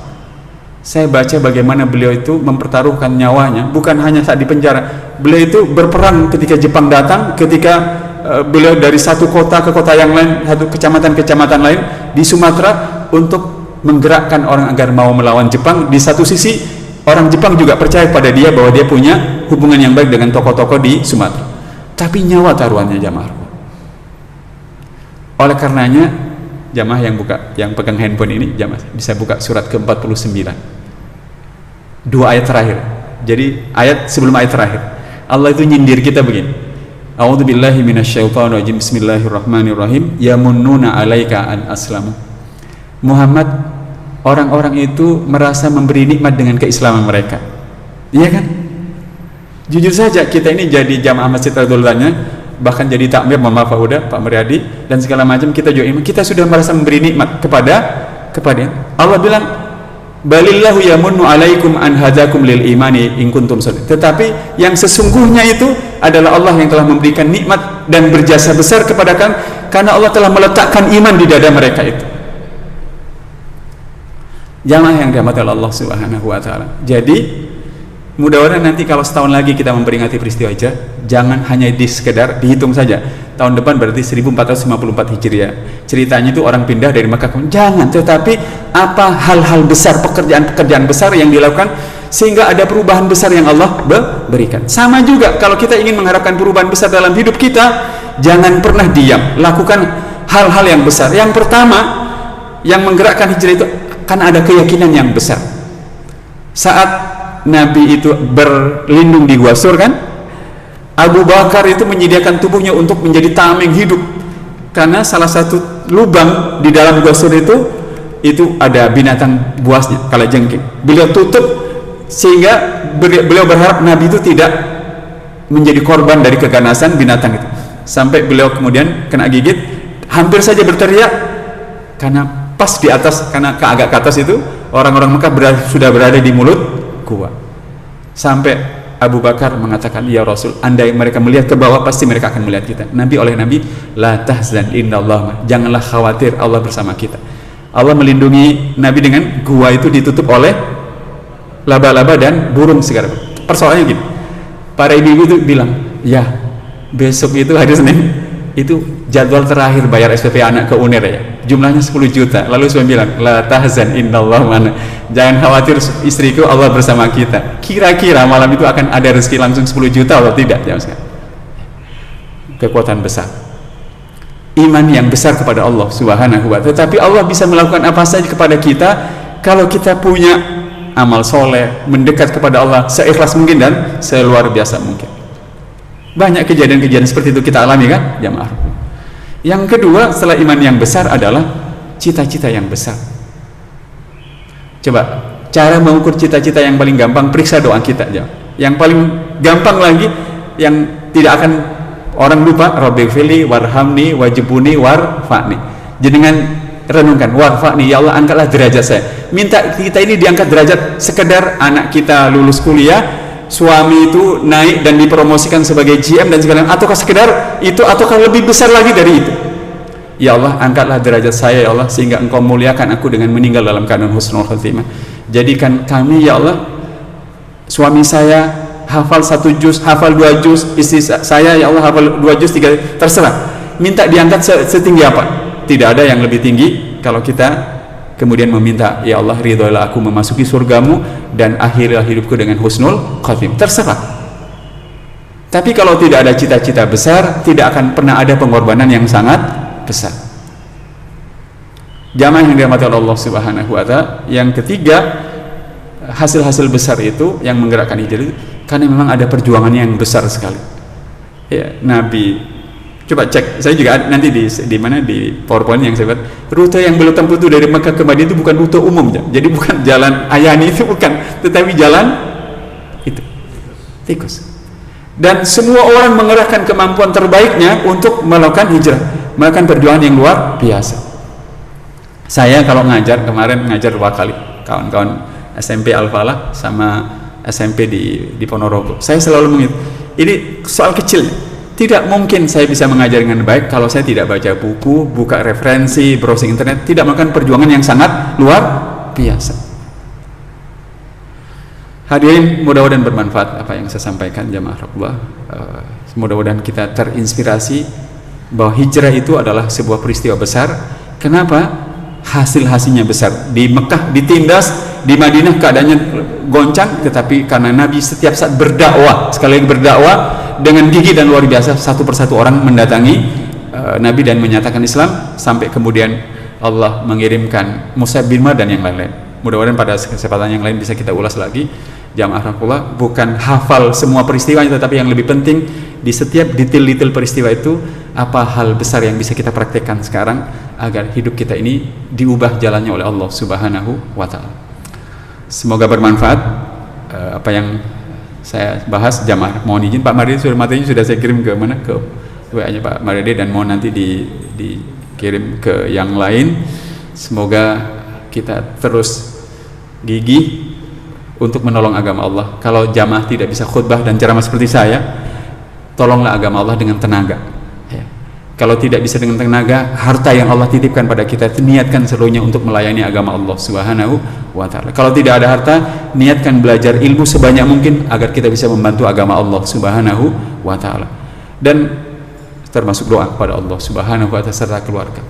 Saya baca bagaimana beliau itu mempertaruhkan nyawanya, bukan hanya saat di penjara. Beliau itu berperang ketika Jepang datang, ketika beliau dari satu kota ke kota yang lain, satu kecamatan-kecamatan lain di Sumatera, untuk menggerakkan orang agar mau melawan Jepang. Di satu sisi orang Jepang juga percaya pada dia bahwa dia punya hubungan yang baik dengan tokoh-tokoh di Sumatera. Tapi nyawa taruhannya jamaah. Oleh karenanya, jamaah yang pegang handphone ini, jamaah bisa buka surat ke-49, 2 ayat terakhir. Jadi ayat sebelum ayat terakhir, Allah itu nyindir kita begini, a'udzubillahi minasyaitonirrajim, bismillahirrahmanirrahim, yamunnuna 'alaika an aslamu. Muhammad, orang-orang itu merasa memberi nikmat dengan keislaman mereka, iya kan? Jujur saja kita ini jadi jamaah Masjid Radulullah, bahkan jadi takmir, Mama Pak Huda, Pak Meriadi dan segala macam, kita juga iman, kita sudah merasa memberi nikmat kepada Allah. Bilang balillahu yamunnu alaikum an hadakum lil imani in kuntum shadiqin. Tetapi yang sesungguhnya itu adalah Allah yang telah memberikan nikmat dan berjasa besar kepada kalian, karena Allah telah meletakkan iman di dada mereka itu. Jamaah yang dirahmati Allah Subhanahu wa taala. Jadi mudah-mudahan nanti kalau setahun lagi kita memperingati peristiwa Hijrah, jangan hanya sekedar dihitung saja. Tahun depan berarti 1454 Hijriah. Ceritanya itu orang pindah dari Makkah. Jangan, tetapi apa hal-hal besar, pekerjaan-pekerjaan besar yang dilakukan sehingga ada perubahan besar yang Allah berikan. Sama juga kalau kita ingin mengharapkan perubahan besar dalam hidup kita, jangan pernah diam, lakukan hal-hal yang besar. Yang pertama yang menggerakkan hijrah itu kan ada keyakinan yang besar. Saat Nabi itu berlindung di Gua Sur kan, Abu Bakar itu menyediakan tubuhnya untuk menjadi tameng hidup, karena salah satu lubang di dalam Gua Sur itu ada binatang buasnya, kalajengking. Beliau tutup sehingga beliau berharap Nabi itu tidak menjadi korban dari keganasan binatang itu. Sampai beliau kemudian kena gigit, hampir saja berteriak, karena pas di atas, karena agak ke atas itu orang-orang Mekah sudah berada di mulut gua. Sampai Abu Bakar mengatakan, ya Rasul, andai mereka melihat ke bawah pasti mereka akan melihat kita. Oleh Nabi, la tahzan innallah, janganlah khawatir, Allah bersama kita. Allah melindungi Nabi dengan gua itu ditutup oleh laba-laba dan burung segala. Persoalannya gini, para ibu-ibu itu bilang, ya besok itu hari Senin itu jadwal terakhir bayar SPP anak ke UNER ya, jumlahnya 10 juta. Lalu saya bilang, la tahzan innallah mana, jangan khawatir istriku, Allah bersama kita. Kira-kira malam itu akan ada rezeki langsung 10 juta atau tidak ya? Kekuatan besar, iman yang besar kepada Allah Subhanahu wa ta'ala. Tetapi Allah bisa melakukan apa saja kepada kita kalau kita punya amal soleh, mendekat kepada Allah seikhlas mungkin dan seluar biasa mungkin. Banyak kejadian-kejadian seperti itu kita alami kan jamaah. Yang kedua setelah iman yang besar adalah cita-cita yang besar. Coba cara mengukur cita-cita yang paling gampang, periksa doa kita aja. Yang paling gampang lagi, yang tidak akan orang lupa, Rabbighfirli warhamni wajibuni warfa'ni. Jenengan renungkan, warfa'ni, ya Allah angkatlah derajat saya. Minta kita ini diangkat derajat, sekedar anak kita lulus kuliah, suami itu naik dan dipromosikan sebagai GM dan segala, ataukah sekedar itu, ataukah lebih besar lagi dari itu. Ya Allah angkatlah derajat saya ya Allah, sehingga engkau muliakan aku dengan meninggal dalam keadaan husnul khatimah. Jadikan kami ya Allah, suami saya hafal 1 juz, hafal 2 juz, istri saya ya Allah hafal 2 juz, 3, terserah, minta diangkat setinggi apa. Tidak ada yang lebih tinggi kalau kita kemudian meminta, ya Allah ridhoilah aku memasuki surgamu dan akhirilah hidupku dengan husnul khatim, terserah. Tapi kalau tidak ada cita-cita besar, tidak akan pernah ada pengorbanan yang sangat besar. Jamaah yang dirahmati Allah Subhanahu wa Ta'ala, yang ketiga, hasil-hasil besar itu yang menggerakkan hijrah itu karena memang ada perjuangan yang besar sekali. Ya, Nabi, coba cek, saya juga nanti di mana di PowerPoint yang saya buat, rute yang beliau tempuh itu dari Mekah ke Madinah itu bukan rute umum, jadi bukan jalan Ayani itu, bukan, tetapi jalan itu tikus. Dan semua orang mengerahkan kemampuan terbaiknya untuk melakukan hijrah, melakukan perjuangan yang luar biasa. Saya kalau ngajar, kemarin ngajar 2 kali, kawan-kawan SMP Al-Falah sama SMP di Ponorogo, saya selalu mengingat, ini soal kecilnya. Tidak mungkin saya bisa mengajar dengan baik kalau saya tidak baca buku, buka referensi, browsing internet, tidak melakukan perjuangan yang sangat luar biasa. Hadirin, mudah-mudahan bermanfaat apa yang saya sampaikan jamaah Rabbullah. Mudah-mudahan kita terinspirasi bahwa hijrah itu adalah sebuah peristiwa besar. Kenapa? Hasil-hasilnya besar. Di Mekah ditindas, di Madinah keadaannya goncang, tetapi karena Nabi setiap saat berdakwah, sekali lagi berdakwah dengan gigih dan luar biasa, satu persatu orang mendatangi Nabi dan menyatakan Islam, sampai kemudian Allah mengirimkan Mus'ab bin Umair dan yang lain-lain. Mudah-mudahan pada kesempatan yang lain bisa kita ulas lagi. Jamaah rahmatullah, bukan hafal semua peristiwanya, tetapi yang lebih penting di setiap detail-detail peristiwa itu apa hal besar yang bisa kita praktekkan sekarang agar hidup kita ini diubah jalannya oleh Allah Subhanahu wa Ta'ala. Semoga bermanfaat apa yang saya bahas. Jamaah mohon izin, Pak Mardi sudah materinya sudah saya kirim ke mana, ke WA-nya Pak Mardi, dan mohon nanti dikirim ke yang lain. Semoga kita terus gigih untuk menolong agama Allah. Kalau jamaah tidak bisa khutbah dan ceramah seperti saya, tolonglah agama Allah dengan tenaga ya. Kalau tidak bisa dengan tenaga, harta yang Allah titipkan pada kita, niatkan seluruhnya untuk melayani agama Allah Subhanahu wa Ta'ala. Kalau tidak ada harta, niatkan belajar ilmu sebanyak mungkin agar kita bisa membantu agama Allah Subhanahu wa Ta'ala, dan termasuk doa kepada Allah Subhanahu wa Ta'ala serta keluarga.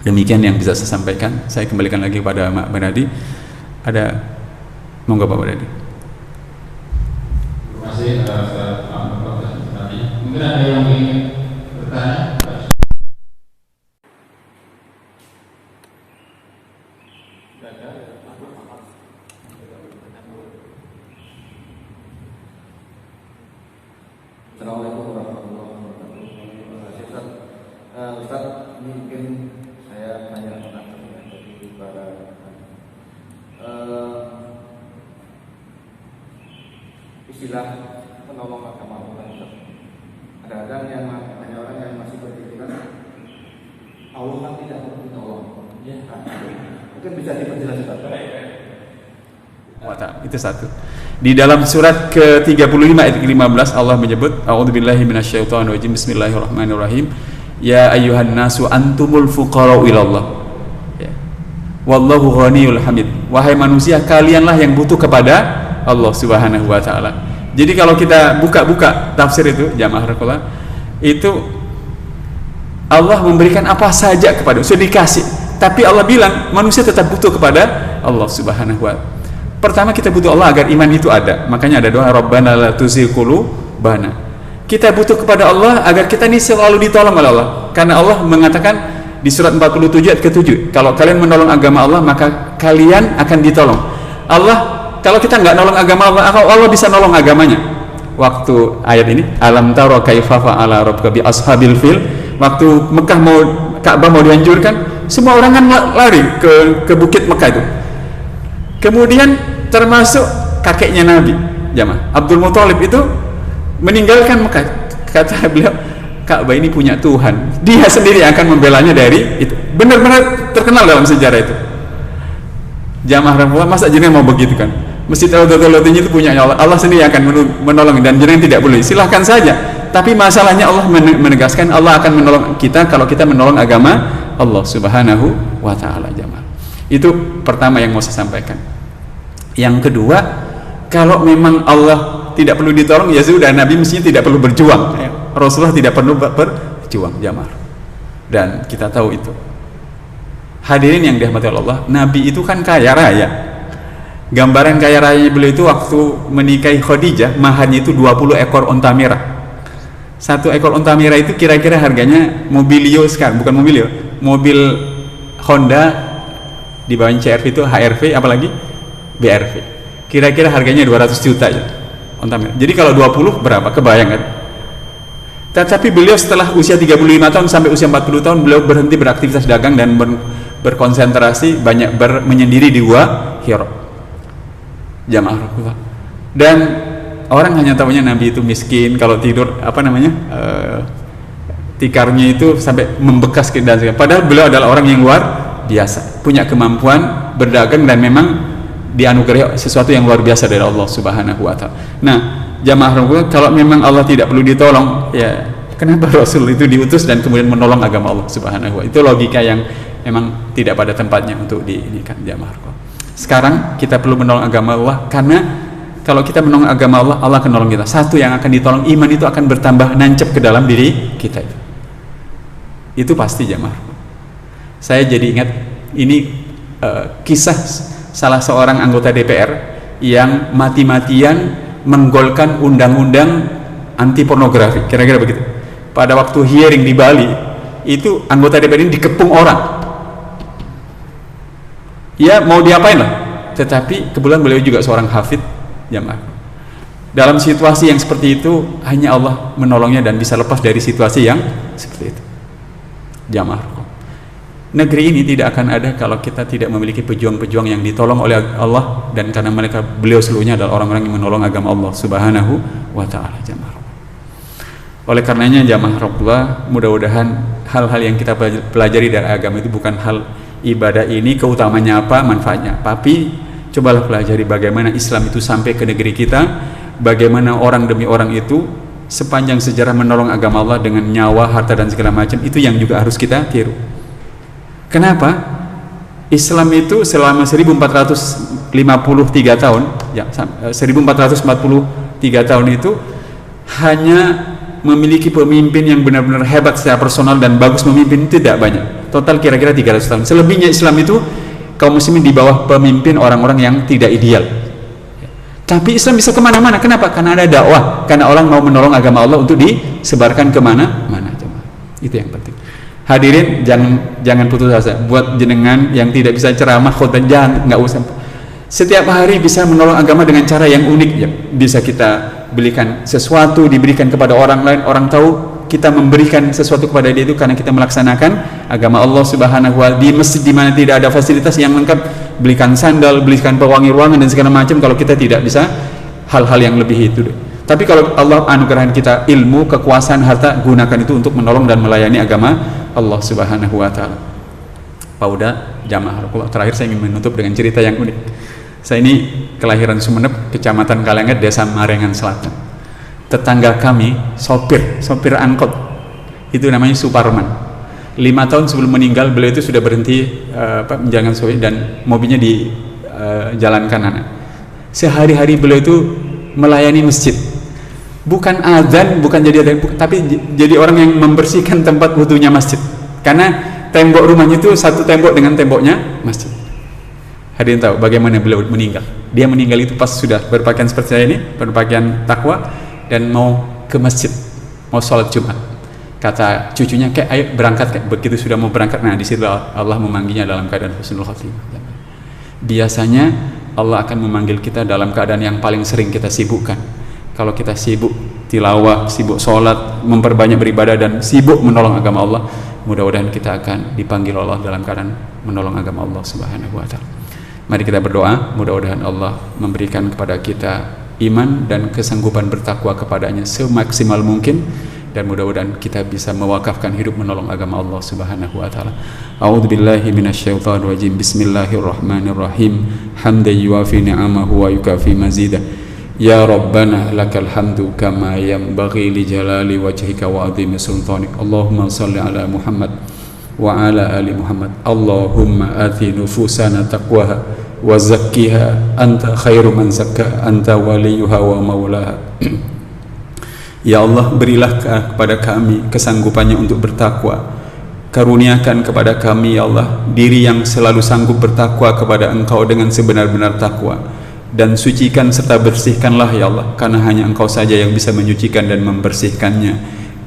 Demikian yang bisa saya sampaikan. Saya kembalikan lagi kepada Mak Benadi. Ada, monggo Pak Benadi. Terima kasih atas pertanyaannya. Mungkin ada yang ingin bertanya? Assalamualaikum warahmatullahi wabarakatuh. Ustaz, mungkin saya tanya bagi para istilah penolong agama Allah. Ada yang hanya orang yang masih berpikiran Allah kan tidak perlu ditolong. Ya, mungkin bisa diperjelas Ustaz. Itu satu. Di dalam surat ke-35 ayat ke-15 Allah menyebut, a'udzubillahi minasyaitonirrajim, bismillahirrahmanirrahim, ya ayyuhan nasu antumul fuqara'u ilallah, ya, wallahu ghaniyul hamid. Wahai manusia, kalianlah yang butuh kepada Allah Subhanahu wa Ta'ala. Jadi kalau kita buka-buka tafsir itu, jamaah rakullah, itu Allah memberikan apa saja kepada, sudah dikasih, tapi Allah bilang manusia tetap butuh kepada Allah Subhanahu wa Ta'ala. Pertama, kita butuh Allah agar iman itu ada. Makanya ada doa Rabbana la tuzigh qulubana. Kita butuh kepada Allah agar kita ini selalu ditolong oleh Allah. Karena Allah mengatakan di surat 47 ayat ke-7, kalau kalian menolong agama Allah maka kalian akan ditolong. Allah, kalau kita nggak nolong agama Allah, Allah bisa nolong agamanya. Waktu ayat ini, alam taro kaifa fa'ala rabbuka bi ashabil fil, waktu Mekah Ka'bah mau dihancurkan, semua orang kan lari ke bukit Mekah itu. Kemudian termasuk kakeknya Nabi, jamaah Abdul Muthalib itu meninggalkan Mekah. Kata beliau, Ka'bah ini punya Tuhan, dia sendiri akan membelanya dari itu. Benar-benar terkenal dalam sejarah itu. Jamaah rahmatullah, masa jenengan mau begitu kan? Masjid Al-Daulah itu punya Allah, Allah sendiri akan menolong, dan jenengan tidak boleh. Silahkan saja. Tapi masalahnya Allah menegaskan Allah akan menolong kita kalau kita menolong agama Allah Subhanahu wa Ta'ala. Jamaah, itu pertama yang mau saya sampaikan. Yang kedua, kalau memang Allah tidak perlu ditolong, ya sudah, Nabi mestinya tidak perlu berjuang. Rasulullah tidak perlu berjuang, jamaah. Dan kita tahu itu. Hadirin yang dirahmati Allah, Nabi itu kan kaya raya. Gambaran kaya raya beliau itu waktu menikahi Khadijah, maharnya itu 20 ekor onta merah. Satu ekor onta merah itu kira-kira harganya mobilio sekarang, bukan mobilio, mobil Honda di bawah CRV itu HRV, apalagi BRV. Kira-kira harganya 200 juta ya, onta merah. Jadi kalau 20 berapa? Kebayang kan? Tetapi beliau setelah usia 35 tahun sampai usia 40 tahun beliau berhenti beraktivitas dagang dan berkonsentrasi banyak menyendiri di gua Hira. Jamaah Rasulullah. Dan orang hanya tahunya Nabi itu miskin, kalau tidur tikarnya itu sampai membekas ke dan padahal beliau adalah orang yang luar biasa, punya kemampuan berdagang dan memang dianugerahi sesuatu yang luar biasa dari Allah Subhanahu wa Ta'ala. Nah, jamaah Rasulullah, kalau memang Allah tidak perlu ditolong, ya kenapa Rasul itu diutus dan kemudian menolong agama Allah Subhanahu wa Ta'ala? Itu logika yang memang tidak pada tempatnya untuk diinikan, jamaah Rasulullah. Sekarang kita perlu menolong agama Allah, karena kalau kita menolong agama Allah, Allah akan menolong kita. Satu yang akan ditolong, iman itu akan bertambah, nancep ke dalam diri kita itu pasti, jamaah. Saya jadi ingat ini kisah salah seorang anggota DPR yang mati-matian menggolkan undang-undang anti pornografi, kira-kira begitu. Pada waktu hearing di Bali, itu anggota DPR ini dikepung orang. Ya mau diapain lah, tetapi kebetulan beliau juga seorang hafid, jamaah. Dalam situasi yang seperti itu hanya Allah menolongnya dan bisa lepas dari situasi yang seperti itu, jamaah. Negeri ini tidak akan ada kalau kita tidak memiliki pejuang-pejuang yang ditolong oleh Allah, dan karena mereka, beliau seluruhnya adalah orang-orang yang menolong agama Allah Subhanahu wa Ta'ala, jamaah. Oleh karenanya jamaah Rasulullah, mudah-mudahan hal-hal yang kita pelajari dari agama itu bukan hal ibadah ini keutamanya apa, manfaatnya, tapi cobalah pelajari bagaimana Islam itu sampai ke negeri kita, bagaimana orang demi orang itu sepanjang sejarah menolong agama Allah dengan nyawa, harta dan segala macam. Itu yang juga harus kita tiru. Kenapa? Islam itu selama 1453 tahun, ya 1443 tahun itu hanya memiliki pemimpin yang benar-benar hebat secara personal dan bagus memimpin, tidak banyak. Total kira-kira 300 tahun. Selebihnya Islam itu kaum muslimin di bawah pemimpin orang-orang yang tidak ideal. Tapi Islam bisa kemana-mana. Kenapa? Karena ada dakwah. Karena orang mau menolong agama Allah untuk disebarkan kemana-mana. Itu yang penting. Hadirin, jangan putus asa. Buat jenengan yang tidak bisa ceramah, khotbah, nggak usah. Setiap hari bisa menolong agama dengan cara yang unik. Ya. Bisa kita belikan sesuatu, diberikan kepada orang lain, orang tahu kita memberikan sesuatu kepada dia itu karena kita melaksanakan agama Allah Subhanahu wa Ta'ala. Di masjid di mana tidak ada fasilitas yang lengkap, belikan sandal, belikan pewangi ruangan dan segala macam. Kalau kita tidak bisa hal-hal yang lebih itu. Tapi kalau Allah anugerahkan kita ilmu, kekuasaan, harta, gunakan itu untuk menolong dan melayani agama Allah Subhanahu wa Ta'ala. Pak Uda, jamaah Rasulullah, terakhir saya ingin menutup dengan cerita yang unik. Saya ini kelahiran Sumeneb, Kecamatan Kalenget, Desa Marengan Selatan. Tetangga kami sopir angkot, itu namanya Suparman. 5 tahun sebelum meninggal beliau itu sudah berhenti menjalankan sopir dan mobilnya di jalan kanan. Sehari-hari beliau itu melayani masjid, bukan azan, bukan jadi azan, tapi jadi orang yang membersihkan tempat wudunya masjid, karena tembok rumahnya itu satu tembok dengan temboknya masjid. Hadirin tahu bagaimana beliau meninggal? Dia meninggal itu pas sudah berpakaian seperti saya ini, berpakaian takwa, dan mau ke masjid, mau sholat Jumat. Kata cucunya, kayak ayo berangkat. Kayak begitu sudah mau berangkat, nah di situ Allah memanggilnya dalam keadaan husnul khotimah. Biasanya Allah akan memanggil kita dalam keadaan yang paling sering kita sibukkan. Kalau kita sibuk tilawah, sibuk sholat, memperbanyak beribadah, dan sibuk menolong agama Allah, mudah-mudahan kita akan dipanggil Allah dalam keadaan menolong agama Allah Subhanahu wa Ta'ala. Mari kita berdoa, mudah-mudahan Allah memberikan kepada kita iman dan kesanggupan bertakwa kepadanya semaksimal mungkin, dan mudah-mudahan kita bisa mewakafkan hidup menolong agama Allah Subhanahu wa taala. A'udzubillahi minasyaitonir rajim. Bismillahirrahmanirrahim. Hamdan yuwafi ni'amahu wa yukafi mazidah. Ya Rabbana lakal hamdu kama yanbaghi li jalali wajhika wa 'azimi sultanik. Allahumma shalli ala Muhammad wa ala ali Muhammad. Allahumma ati nufusana taqwaha wa zakkiha anta khairu man zakkaha anta waliyuha wa maulaha. Ya Allah, berilah kepada kami kesanggupannya untuk bertakwa. Karuniakan kepada kami ya Allah diri yang selalu sanggup bertakwa kepada Engkau dengan sebenar-benar takwa, dan sucikan serta bersihkanlah ya Allah, karena hanya Engkau saja yang bisa menyucikan dan membersihkannya.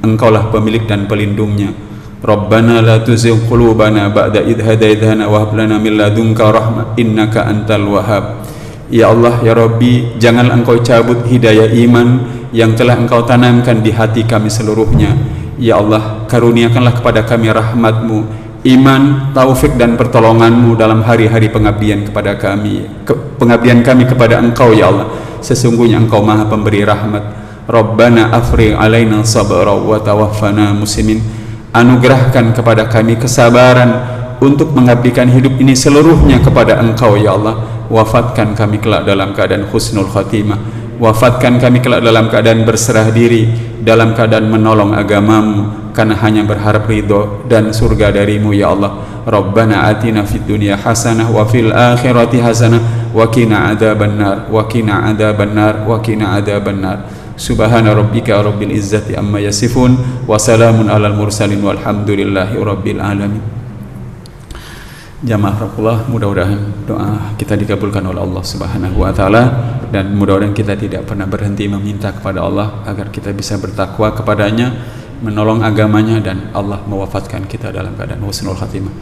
Engkaulah pemilik dan pelindungnya. Rabbana la tuzigh qulubana ba'da idh hadaitana wa hab lana min ladunka rahmah innaka antal wahhab. Ya Allah ya Rabbi, janganlah Engkau cabut hidayah iman yang telah Engkau tanamkan di hati kami seluruhnya. Ya Allah, karuniakanlah kepada kami rahmat-Mu, iman, taufik dan pertolongan-Mu dalam hari-hari pengabdian kepada kami, pengabdian kami kepada Engkau ya Allah. Sesungguhnya Engkau Maha Pemberi rahmat. Rabbana afrigh alaina sabra wa tawaffana muslimin. Anugerahkan kepada kami kesabaran untuk mengabdikan hidup ini seluruhnya kepada Engkau ya Allah. Wafatkan kami kelak dalam keadaan husnul khatimah. Wafatkan kami kelak dalam keadaan berserah diri, dalam keadaan menolong agama-Mu, karena hanya berharap ridho dan surga dari-Mu ya Allah. Rabbana atina fid dunya hasanah wa fil akhirati hasanah wa qina adzabannar wa qina adzabannar wa qina adzabannar. Subhana rabbika rabbil izzati amma yasifun wa salamun alal mursalin walhamdulillahi rabbil alamin. Jamaah rahmatullah, mudah-mudahan doa kita dikabulkan oleh Allah Subhanahu wa taala, dan mudah-mudahan kita tidak pernah berhenti meminta kepada Allah agar kita bisa bertakwa kepadanya, menolong agamanya, dan Allah mewafatkan kita dalam keadaan husnul khatimah.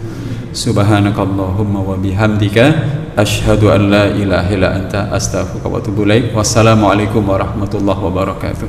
Subhanakallahumma wa bihamdika asyhadu an la ilaha illa anta astaghfiruka wa atubu ilaik. Wassalamualaikum warahmatullahi wabarakatuh.